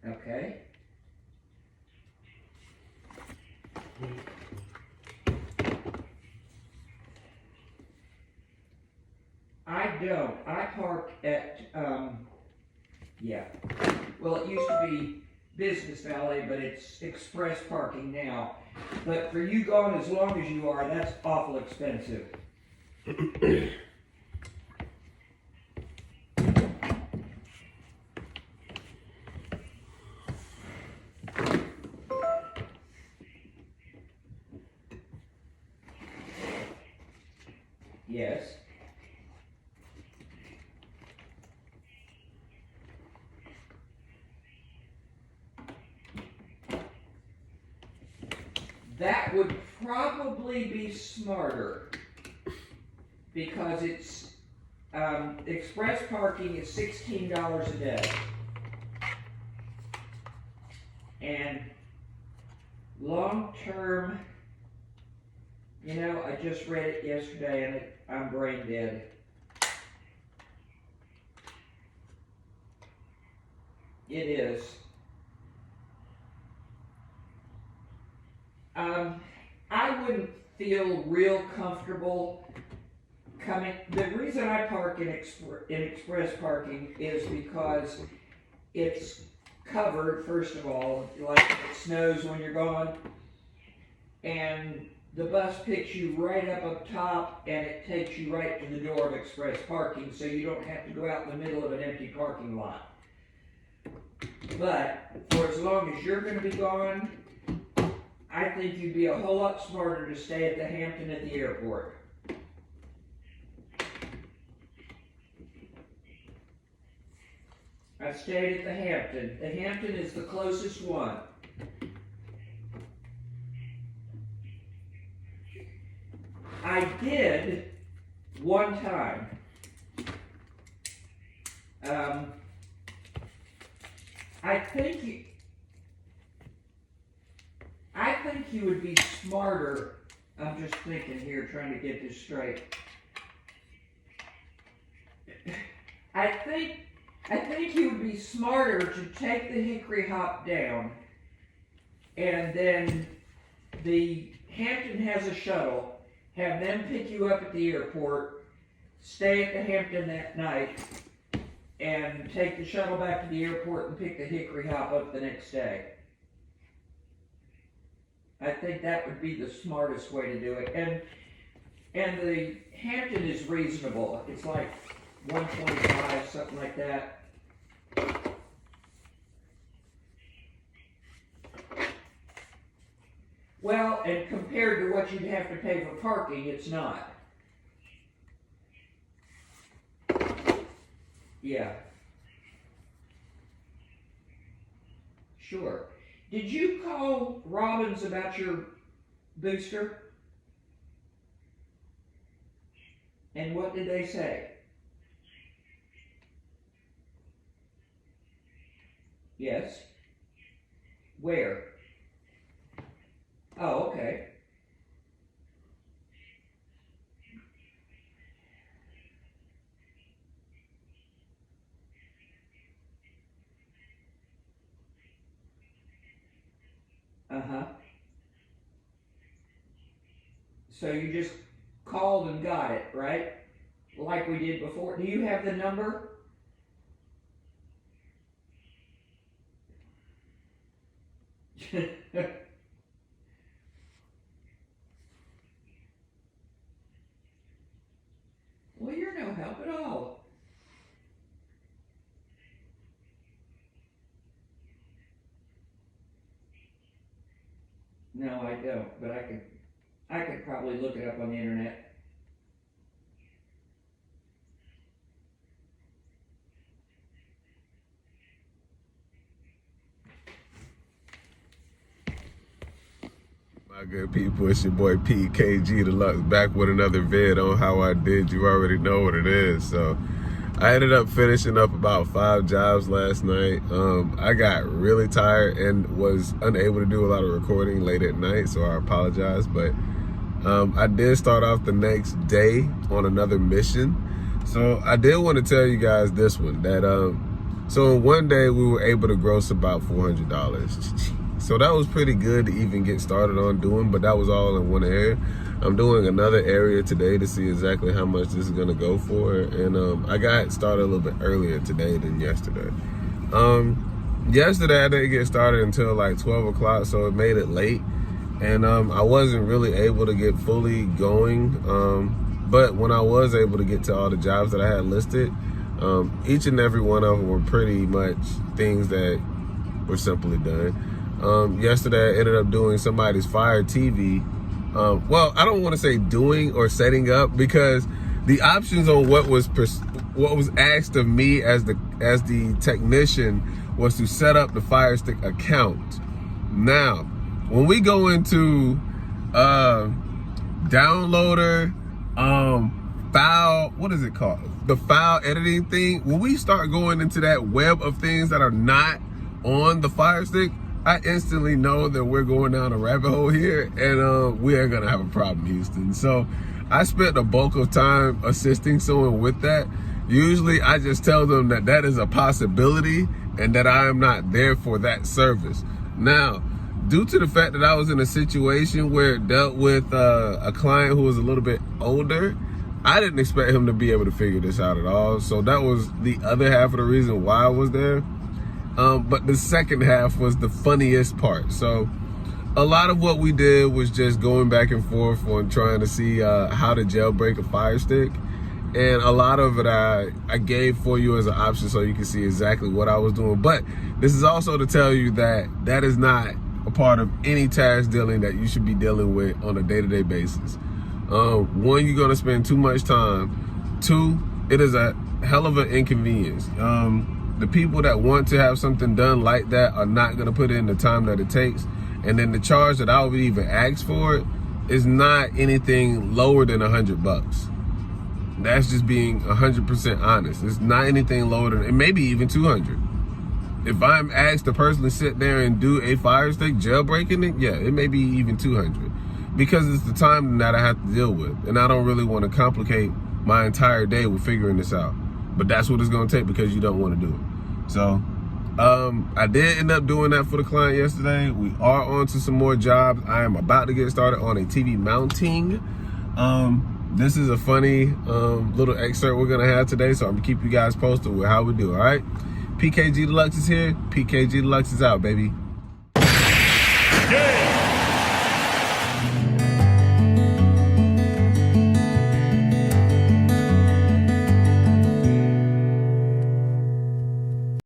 Okay. I don't. I park at, yeah. Well, it used to be Business Valet, but it's express parking now. But for you going as long as you are, that's awful expensive. Yes. That would probably be smarter because it's express parking is $16 a day, and long term, you know, I just read it yesterday and I'm brain dead. It is. I wouldn't feel real comfortable coming. The reason I park in express parking is because it's covered, first of all, like it snows when you're gone, and the bus picks you right up top and it takes you right to the door of express parking, so you don't have to go out in the middle of an empty parking lot. But for as long as you're going to be gone, I think you'd be a whole lot smarter to stay at the Hampton at the airport. I stayed at the Hampton. The Hampton is the closest one. I did one time. I think you would be smarter. I'm just thinking here, trying to get this straight. I think you would be smarter to take the hickory hop down, and then the Hampton has a shuttle, have them pick you up at the airport, stay at the Hampton that night, and take the shuttle back to the airport and pick the hickory hop up the next day. I think that would be the smartest way to do it. And the Hampton is reasonable. It's like $125, something like that. Well, and compared to what you'd have to pay for parking, it's not. Yeah. Sure. Did you call Robbins about your booster? And what did they say? Yes. Where? Oh, okay. Uh-huh. So you just called and got it, right? Like we did before. Do you have the number? Well, you're no help at all. No, I don't, but I could probably look it up on the internet. My Good people, it's your boy PKG Deluxe back with another vid on how I did. You already know what it is. So I ended up finishing up about 5 jobs last night. I got really tired and was unable to do a lot of recording late at night, so I apologize. But I did start off the next day on another mission. So I did want to tell you guys this one, that so in one day we were able to gross about $400. So that was pretty good to even get started on doing, but that was all in one area. I'm doing another area today to see exactly how much this is gonna go for. And I got started a little bit earlier today than yesterday. Yesterday I didn't get started until like 12 o'clock, so it made it late. And I wasn't really able to get fully going. But when I was able to get to all the jobs that I had listed, each and every one of them were pretty much things that were simply done. Yesterday I ended up doing somebody's Fire TV. Well, I don't want to say doing or setting up, because the options on what was asked of me as the technician was to set up the Fire Stick account. Now, when we go into downloader, file, what is it called? The file editing thing. When we start going into that web of things that are not on the Fire Stick, I instantly know that we're going down a rabbit hole here, and we are gonna have a problem, Houston. So I spent the bulk of time assisting someone with that. Usually I just tell them that that is a possibility and that I am not there for that service. Now, due to the fact that I was in a situation where it dealt with a client who was a little bit older, I didn't expect him to be able to figure this out at all. So that was the other half of the reason why I was there. But the second half was the funniest part. So a lot of what we did was just going back and forth on trying to see how to jailbreak a Fire Stick. And a lot of it I gave for you as an option so you can see exactly what I was doing. But this is also to tell you that that is not a part of any task dealing that you should be dealing with on a day-to-day basis. One, you're gonna spend too much time. Two, it is a hell of an inconvenience. The people that want to have something done like that are not gonna put in the time that it takes. And then the charge that I would even ask for it is not anything lower than $100. That's just being 100% honest. It's not anything lower than, and maybe even 200. If I'm asked to personally sit there and do a Fire Stick, jailbreaking it, yeah, it may be even 200. Because it's the time that I have to deal with. And I don't really want to complicate my entire day with figuring this out. But that's what it's gonna take because you don't want to do it. So I did end up doing that for the client yesterday. We are on to some more jobs. I am about to get started on a TV mounting. This is a funny little excerpt we're gonna have today, so I'm gonna keep you guys posted with how we do, all right? PKG Deluxe is here. PKG Deluxe is out, baby. Yeah.